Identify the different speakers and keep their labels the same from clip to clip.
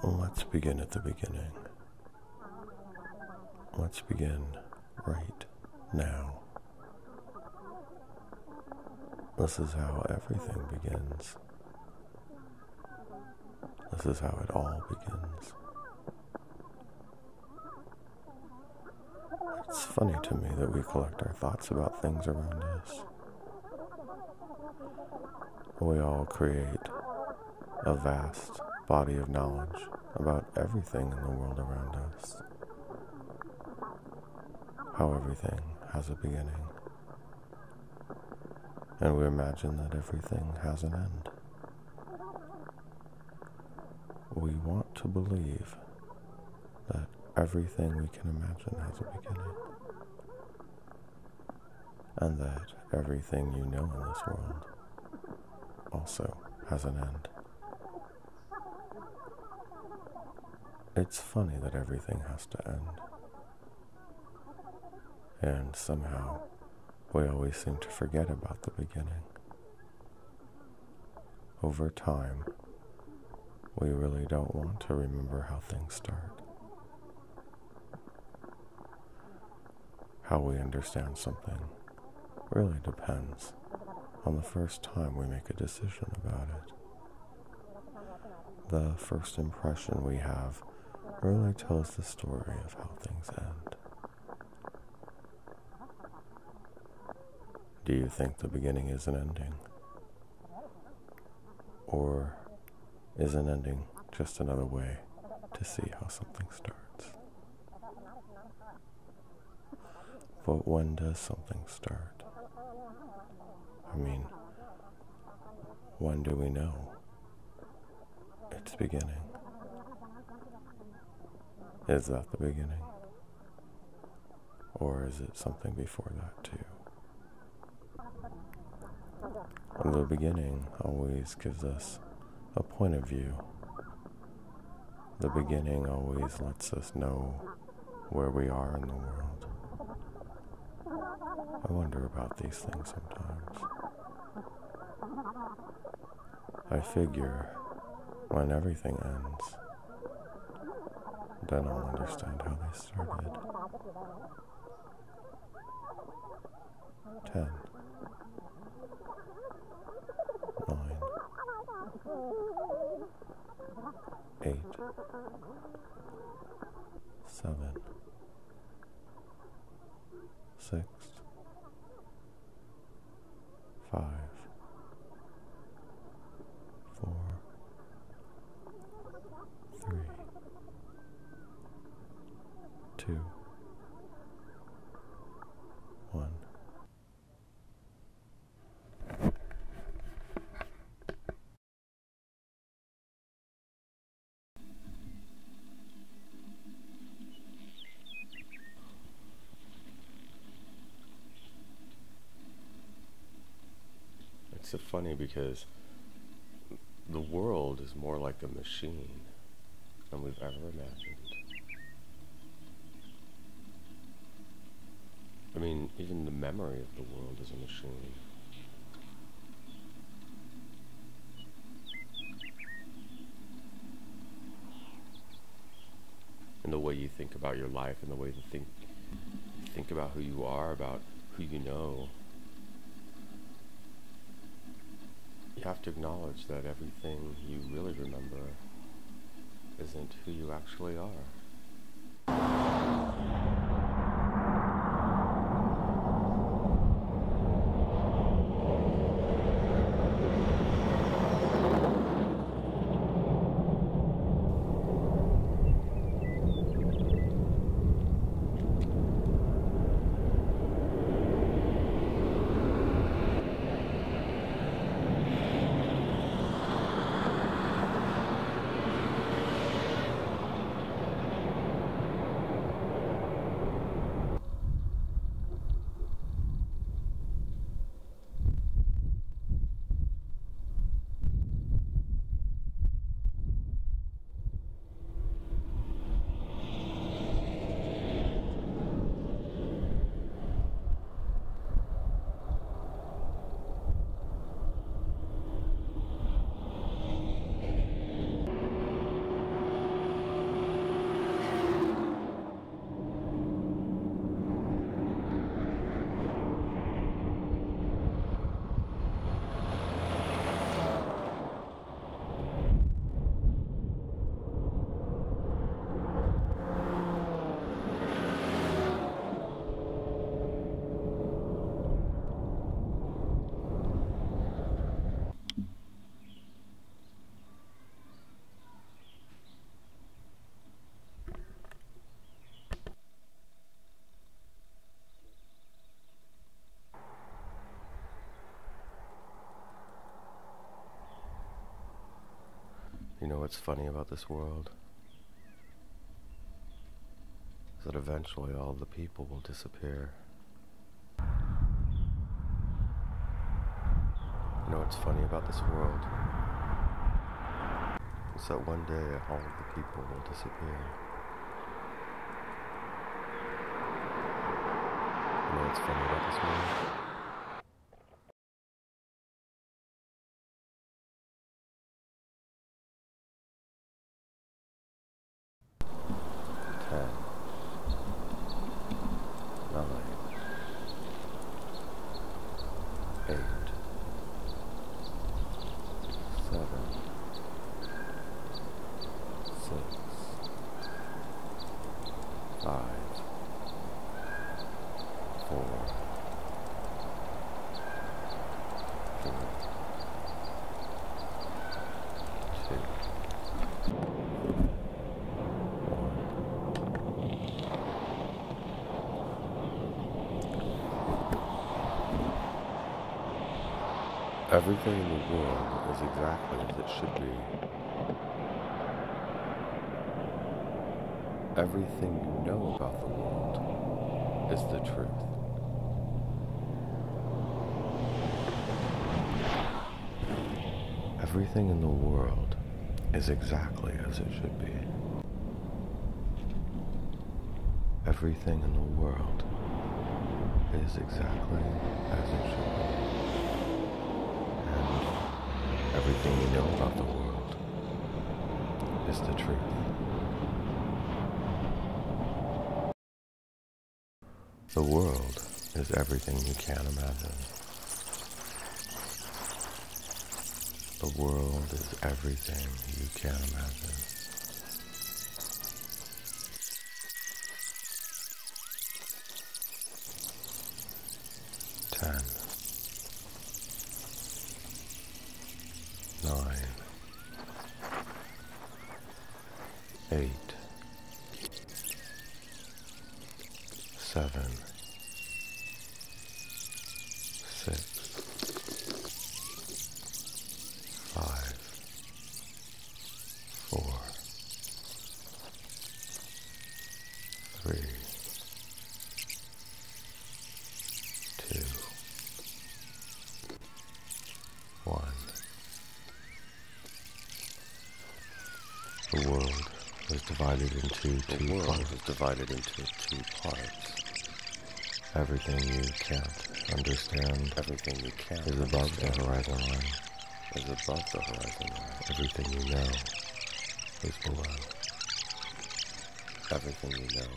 Speaker 1: Let's begin at the beginning. Let's begin right now. This is how everything begins. This is how it all begins. It's funny to me that we collect our thoughts about things around us. We all create a vast body of knowledge about everything in the world around us. How everything has a beginning. And we imagine that everything has an end. We want to believe that everything we can imagine has a beginning. And that everything you know in this world also has an end. It's funny that everything has to end. And somehow, we always seem to forget about the beginning. Over time, we really don't want to remember how things start. How we understand something really depends on the first time we make a decision about it. The first impression we have really tells the story of how things end. Do you think the beginning is an ending? Or is an ending just another way to see how something starts? But when does something start? I mean, when do we know it's beginning? Is that the beginning? Or is it something before that too? The beginning always gives us a point of view. The beginning always lets us know where we are in the world. I wonder about these things sometimes. I figure when everything ends, then I'll understand how they started. 10, 9, 8, 7, 6, 5, 4, 3, 2, 1. It's so funny because the world is more like a machine than we've ever imagined. I mean, even the memory of the world is a machine. And the way you think about your life and the way you think about who you are, about who you know, you have to acknowledge that everything you really remember isn't who you actually are. what's funny about this world? Is that eventually all the people will disappear. You know what's funny about this world? Is that one day all of the people will disappear. You know what's funny about this world? Everything in the world is exactly as it should be. Everything you know about the world is the truth. Everything in the world is exactly as it should be. Everything in the world is exactly as it should be. Everything you know about the world is the truth. The world is everything you can imagine. The world is everything you can imagine. Ten. 9, 8, 7, 6, 5, 4, 3, 2, 1. The world is divided into two parts. Everything you can't understand is above the horizon line. Everything you know is below. Everything you know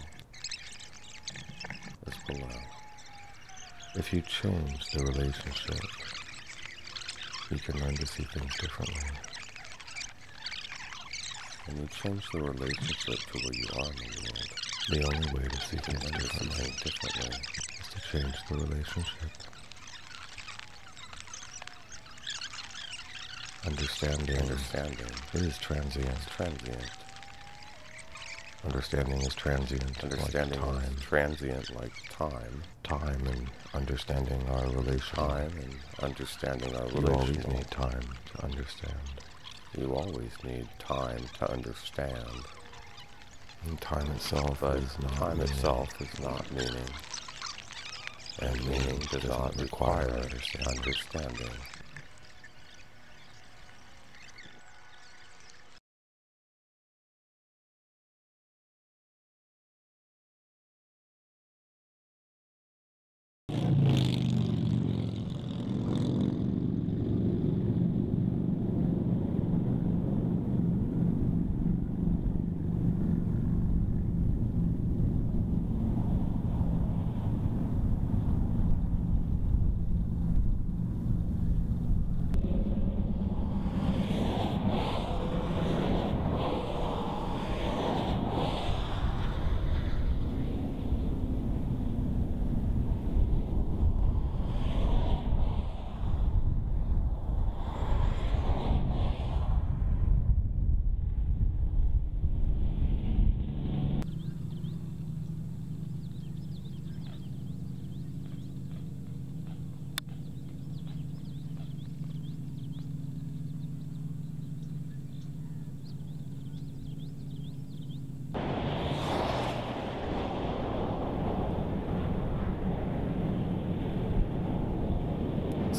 Speaker 1: is below. If you change the relationship, you can learn to see things differently. When you change the relationship to where you are in the world, the only way to see things differently is to change the relationship. Understanding is transient. Understanding is transient like time. Time and understanding are relational. You always need time to understand. You always need time to understand. And time itself is not meaning. And meaning does not require understanding.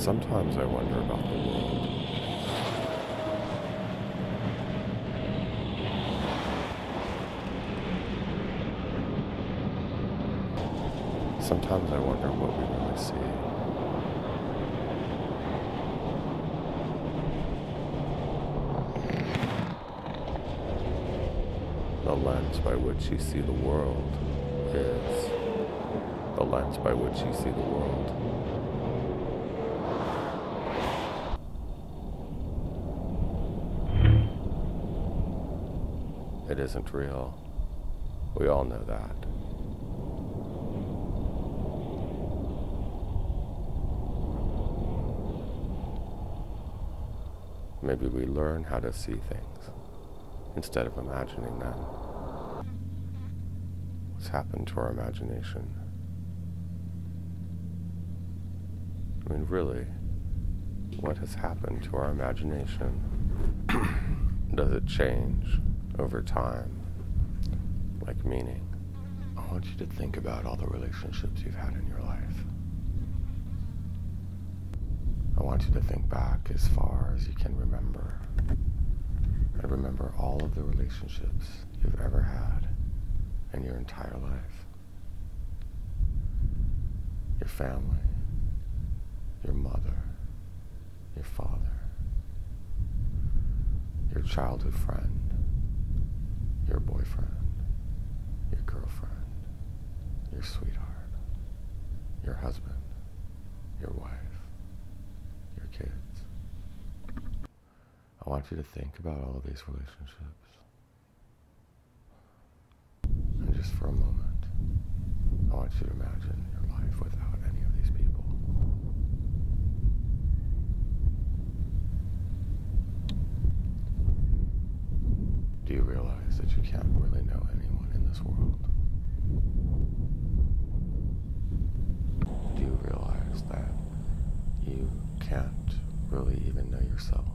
Speaker 1: Sometimes I wonder about the world. Sometimes I wonder what we really see. The lens by which you see the world is the lens by which you see the world. It isn't real. We all know that. Maybe we learn how to see things instead of imagining them. What's happened to our imagination? I mean, really, what has happened to our imagination? Does it change over time, like meaning? I want you to think about all the relationships you've had in your life. I want you to think back as far as you can remember. And remember all of the relationships you've ever had in your entire life. Your family, your mother, your father, your childhood friend, your boyfriend, your girlfriend, your sweetheart, your husband, your wife, your kids. I want you to think about all of these relationships. And just for a moment, I want you to imagine your life without any of these people. Do you realize that you can't really know anyone in this world? Do you realize that you can't really even know yourself?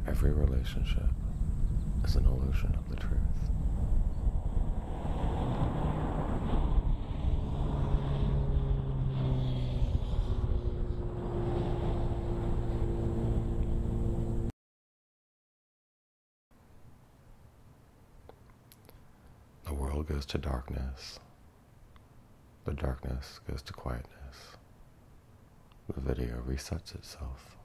Speaker 1: Every relationship is an illusion of the truth. The world goes to darkness. The darkness goes to quietness. The video resets itself.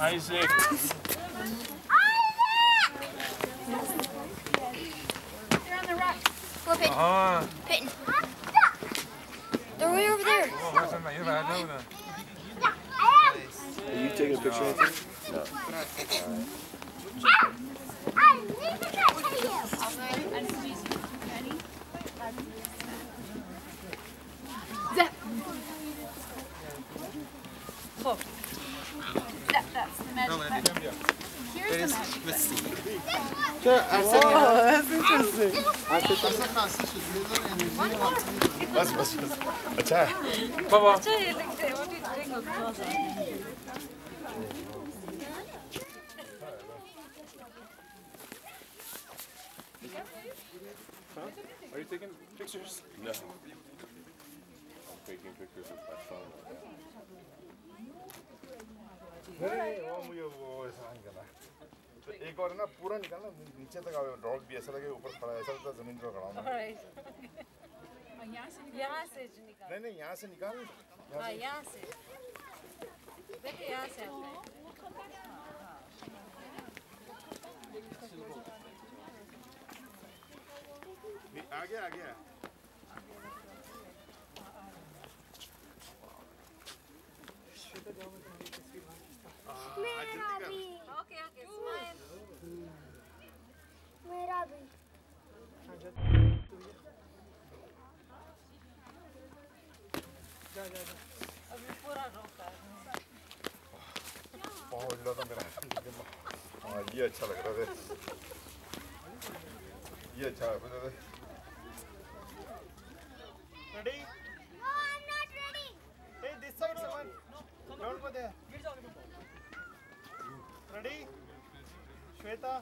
Speaker 2: Isaac!
Speaker 3: They're on the rock. Go pit. Pitting. They're way over there.
Speaker 4: Are you taking a picture of it? No.
Speaker 3: That's the magic. Here's the magic.
Speaker 4: That's interesting. بس अच्छा है
Speaker 2: Baba! Are you taking pictures? No. I'm taking pictures with my phone.
Speaker 4: तो एक बार ना पूरा निकालना नीचे तक आवे डॉग भी ऐसा लगे ऊपर खड़ा है ऐसा लगता है जमीन पर खड़ा हूं
Speaker 5: यहाँ से निकाल
Speaker 4: नहीं यहाँ से निकाल
Speaker 5: हाँ यहाँ से देखिए यहाँ से
Speaker 4: आ गया
Speaker 5: ओके स्माइल
Speaker 3: मेरा भी
Speaker 4: इल्लों मेरा ये अच्छा लग रहा है ये अच्छा है
Speaker 6: Ready?
Speaker 3: No, I'm not ready.
Speaker 6: Hey, this side someone. Don't go there. Ready? Shweta.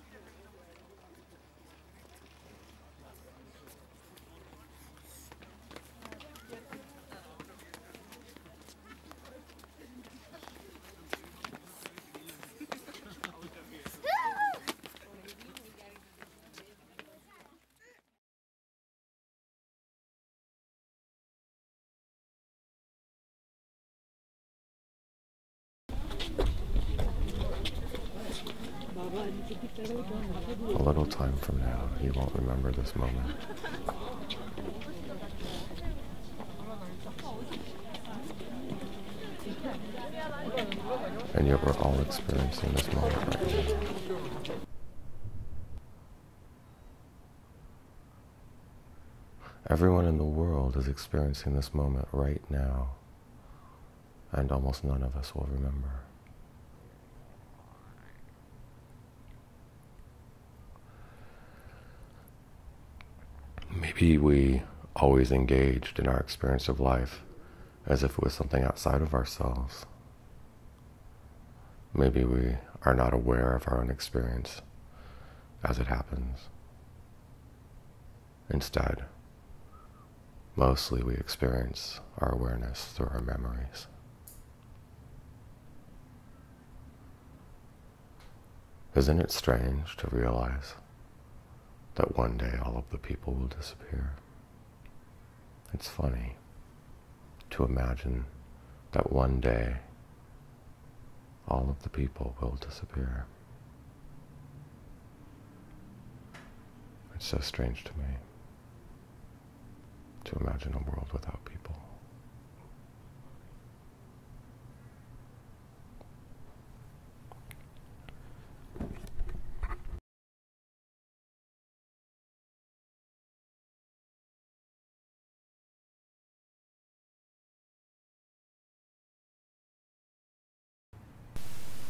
Speaker 1: A little time from now, he won't remember this moment. And yet we're all experiencing this moment right now. Everyone in the world is experiencing this moment right now, and almost none of us will remember. Maybe we always engaged in our experience of life as if it was something outside of ourselves. Maybe we are not aware of our own experience as it happens. Instead, mostly we experience our awareness through our memories. Isn't it strange to realize that one day all of the people will disappear? It's funny to imagine that one day all of the people will disappear. It's so strange to me to imagine a world without people.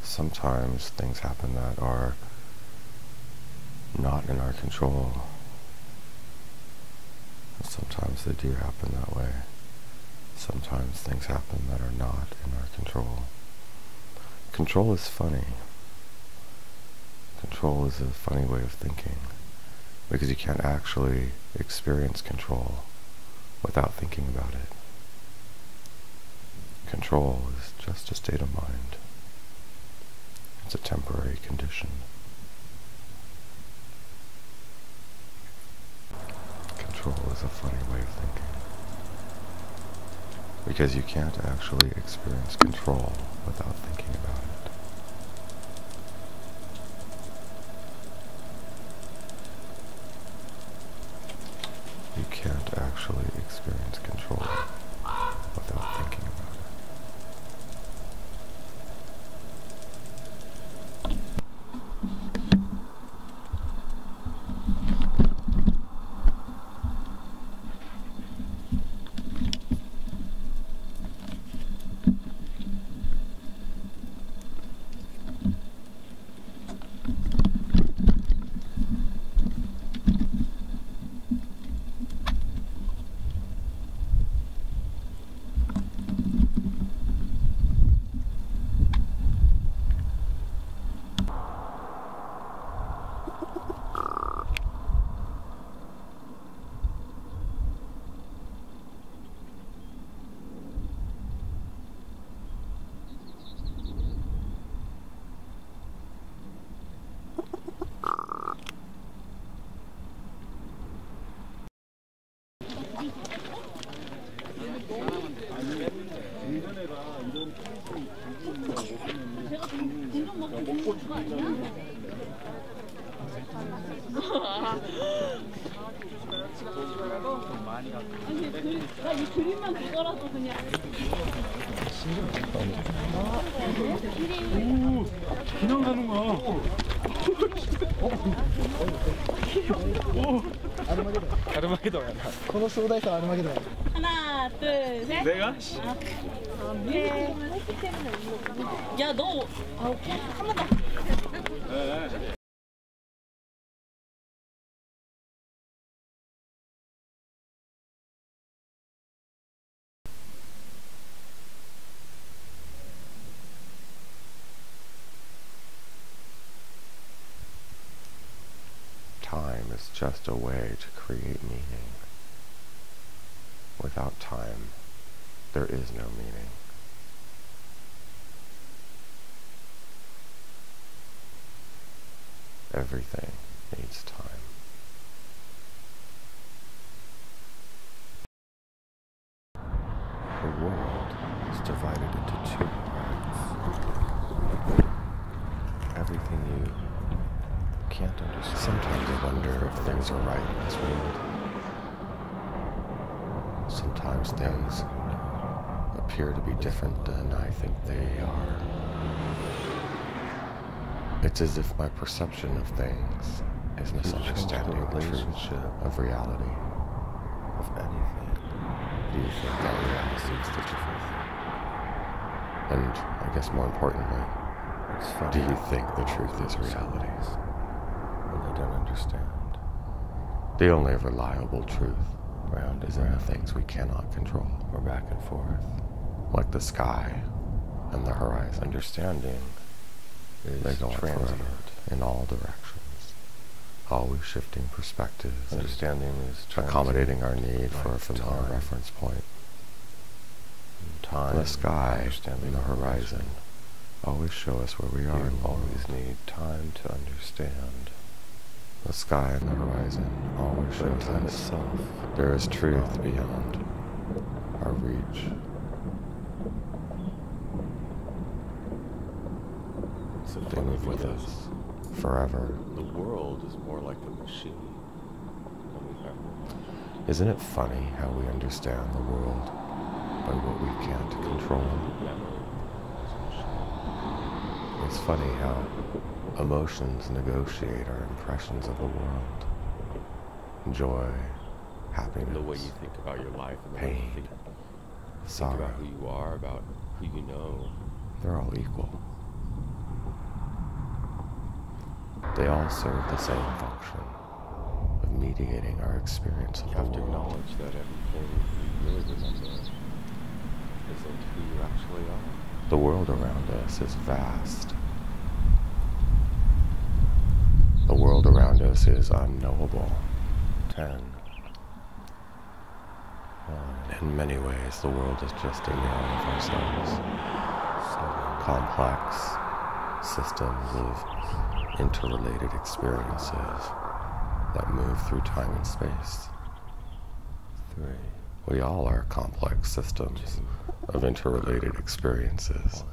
Speaker 1: Sometimes things happen that are not in our control. Sometimes they do happen that way. Sometimes things happen that are not in our control. Control is funny. Control is a funny way of thinking, because you can't actually experience control without thinking about it. Control is just a state of mind. It's a temporary condition. Control is a funny way of thinking, because you can't actually experience control without thinking about it. You can't actually experience control without thinking about it.
Speaker 7: 이 그림만 그거라도 그냥.
Speaker 2: 오, 그냥 가는 거야. 아르마게돈이야.
Speaker 7: 하나, 둘, 셋.
Speaker 2: 내가?
Speaker 7: 오케이. 야, 너. 아, 오케이. 한 번 더.
Speaker 1: Time is just a way to create meaning. Without time, there is no meaning. Everything needs time. The world is divided into two parts. Everything you can't understand. Sometimes I wonder if things are right in this world. Sometimes things appear to be different than I think they are. It's as if my perception of things is misunderstanding the truth of reality. Of anything. Do you think that reality is the truth? And I guess more importantly, do you think the truth is reality? When I don't understand. The only reliable truth around is in the things we cannot control. We're back and forth. Like the sky and the horizon. Understanding they go transient in all directions. Always shifting perspectives. Understanding is accommodating our need for a familiar reference point. Time, the sky and the horizon always show us where we are. You always need time to understand. The sky and the horizon always show time itself. There is truth beyond our reach. So they move with us forever.
Speaker 2: The world is more like a machine than we ever imagined.
Speaker 1: Isn't it funny how we understand the world by what we can't control? It's funny how emotions negotiate our impressions of the world. Joy, happiness,
Speaker 2: The way you think about your life and the way you
Speaker 1: pain,
Speaker 2: think
Speaker 1: sorrow,
Speaker 2: about who you are, about who you know.
Speaker 1: they're all equal. They all serve the same function of mediating our experience of
Speaker 2: You
Speaker 1: the
Speaker 2: have to
Speaker 1: world.
Speaker 2: acknowledge that everything you really remember isn't who you actually are.
Speaker 1: The world around us is vast. The world around us is unknowable. 10. 9. In many ways, the world is just a mirror of ourselves. Complex systems of interrelated experiences that move through time and space. 3. We all are complex systems of interrelated experiences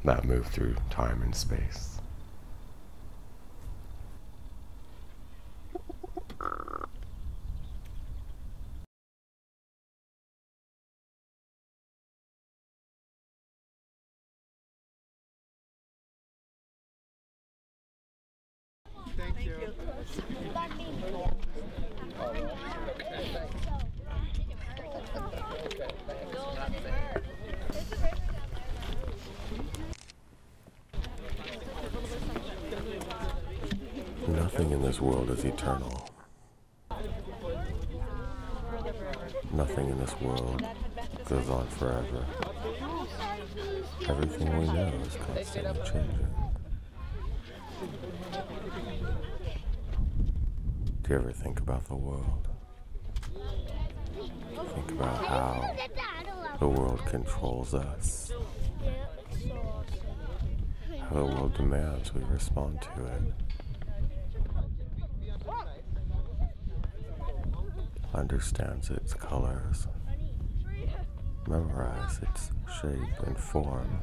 Speaker 1: that move through time and space.
Speaker 6: Thank you.
Speaker 1: Nothing in this world is eternal. Nothing in this world goes on forever. Everything we know is constantly changing. Do you ever think about the world? Think about how the world controls us. How the world demands we respond to it. Understands its colors, memorize its shape and form.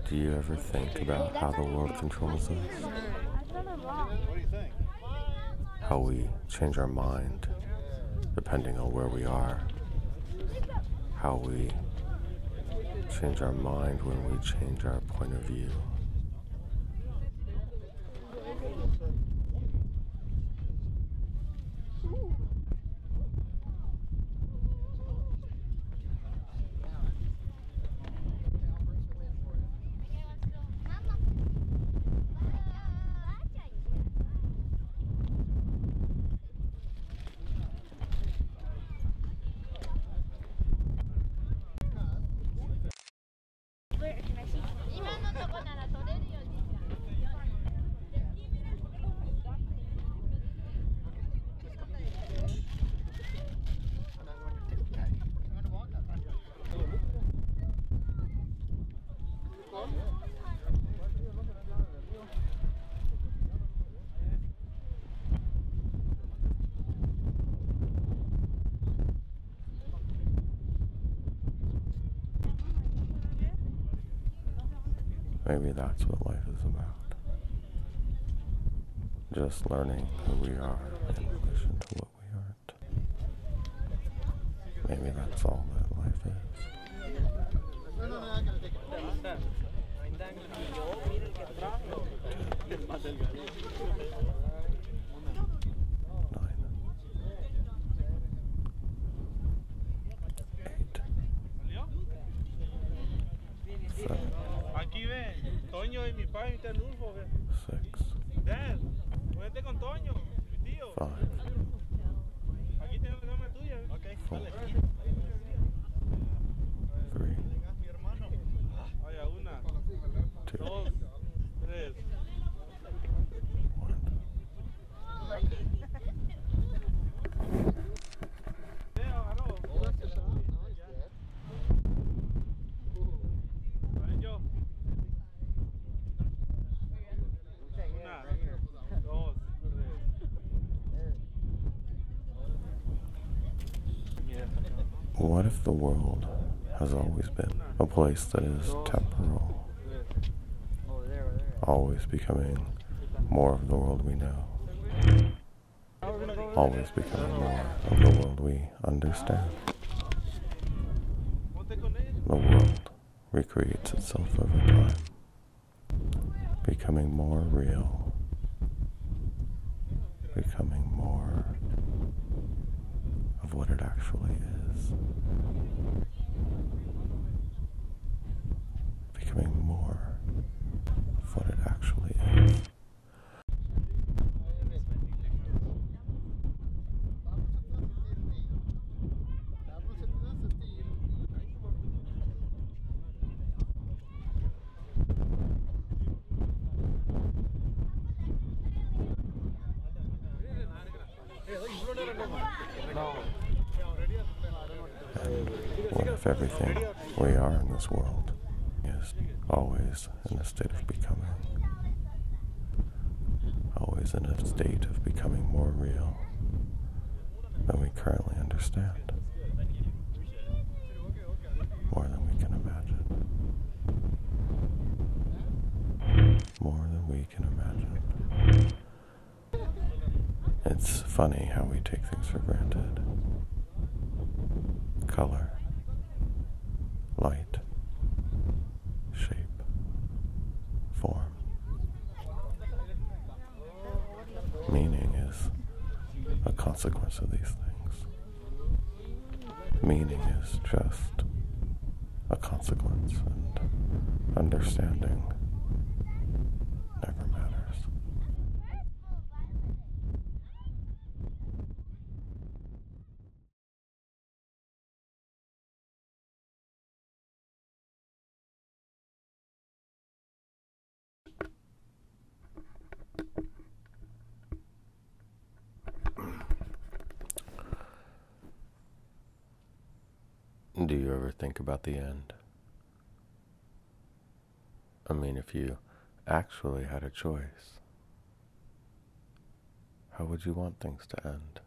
Speaker 1: Do you ever think about how the world controls us?
Speaker 6: What do you think?
Speaker 1: How we change our mind depending on where we are. How we change our mind when we change our point of view. Maybe that's what life is about. Just learning who we are in relation to what we aren't. Maybe that's all that life is.
Speaker 2: Aquí ve, Toño y mi padre está en Ulfo, ve.
Speaker 1: 6,
Speaker 2: Dad, vete con Toño, mi tío.
Speaker 1: 5,
Speaker 2: Aquí tengo la cama tuya. Ok,
Speaker 1: 4,
Speaker 2: dale.
Speaker 1: 3,
Speaker 2: Vaya, 1,
Speaker 1: 2,
Speaker 2: 2, 3.
Speaker 1: 1. What if the world has always been a place that is temporal, always becoming more of the world we know, always becoming more of the world we understand? The world recreates itself over time, becoming more real, becoming more of what it actually is, becoming more of what it actually is. And what if everything we are in this world is always in a state of becoming, always in a state of becoming more real than we currently understand, more than we can imagine, more than we can imagine. It's funny how we take things for granted. Color, light, shape, form. Meaning is a consequence of these things. Meaning is just a consequence, and understanding never matters. Do you ever think about the end? I mean, if you actually had a choice, how would you want things to end?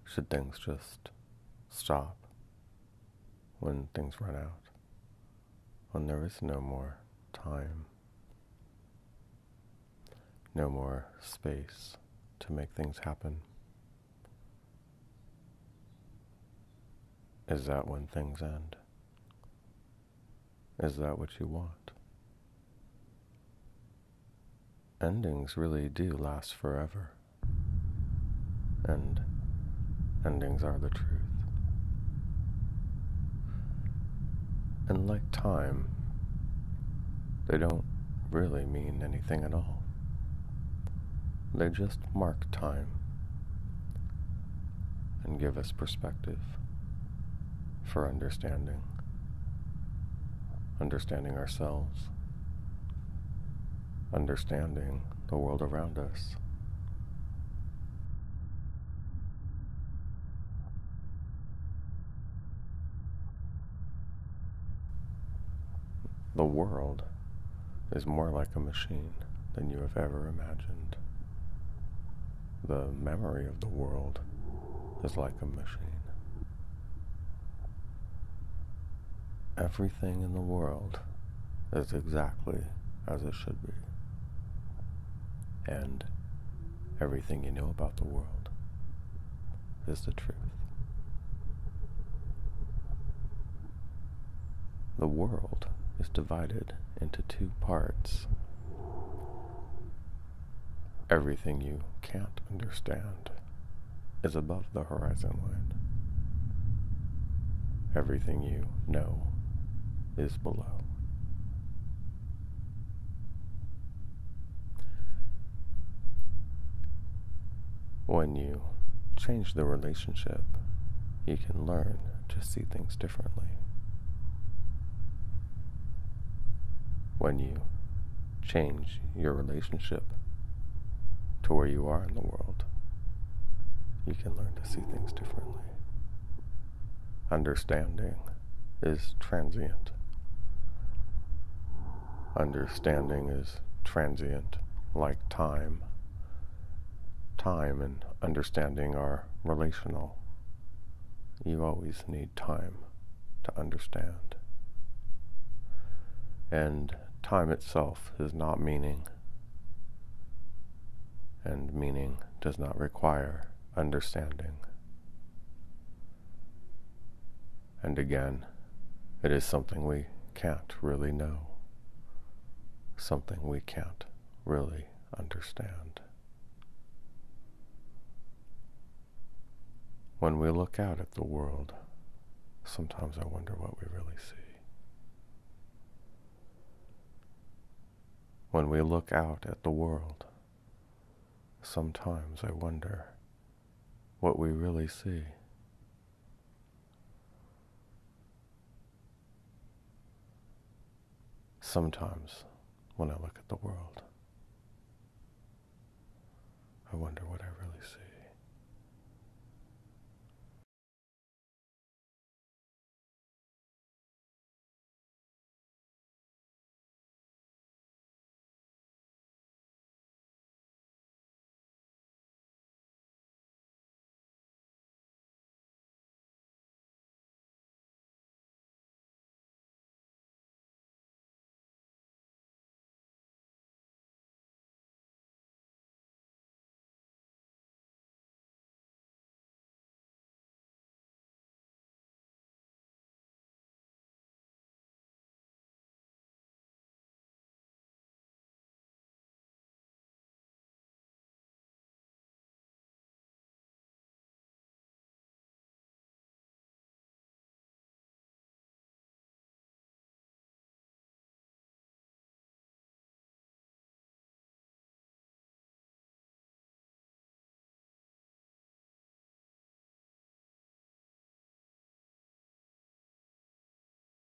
Speaker 1: Should things just stop when things run out? When there is no more time, no more space to make things happen? Is that when things end? Is that what you want? Endings really do last forever. And endings are the truth. And like time, they don't really mean anything at all. They just mark time and give us perspective for understanding ourselves, understanding the world around us. The world is more like a machine than you have ever imagined. The memory of the world is like a machine. everything in the world is exactly as it should be. And everything you know about the world is the truth. The world is divided into two parts. Everything you can't understand is above the horizon line. Everything you know is below. When you change the relationship, you can learn to see things differently. When you change your relationship to where you are in the world, you can learn to see things differently. Understanding is transient. Understanding is transient, like time. Time and understanding are relational. You always need time to understand. And time itself is not meaning. And meaning does not require understanding. And again, it is something we can't really know. Something we can't really understand. When we look out at the world, sometimes I wonder what we really see. When we look out at the world, sometimes I wonder what we really see. Sometimes when I look at the world, I wonder what I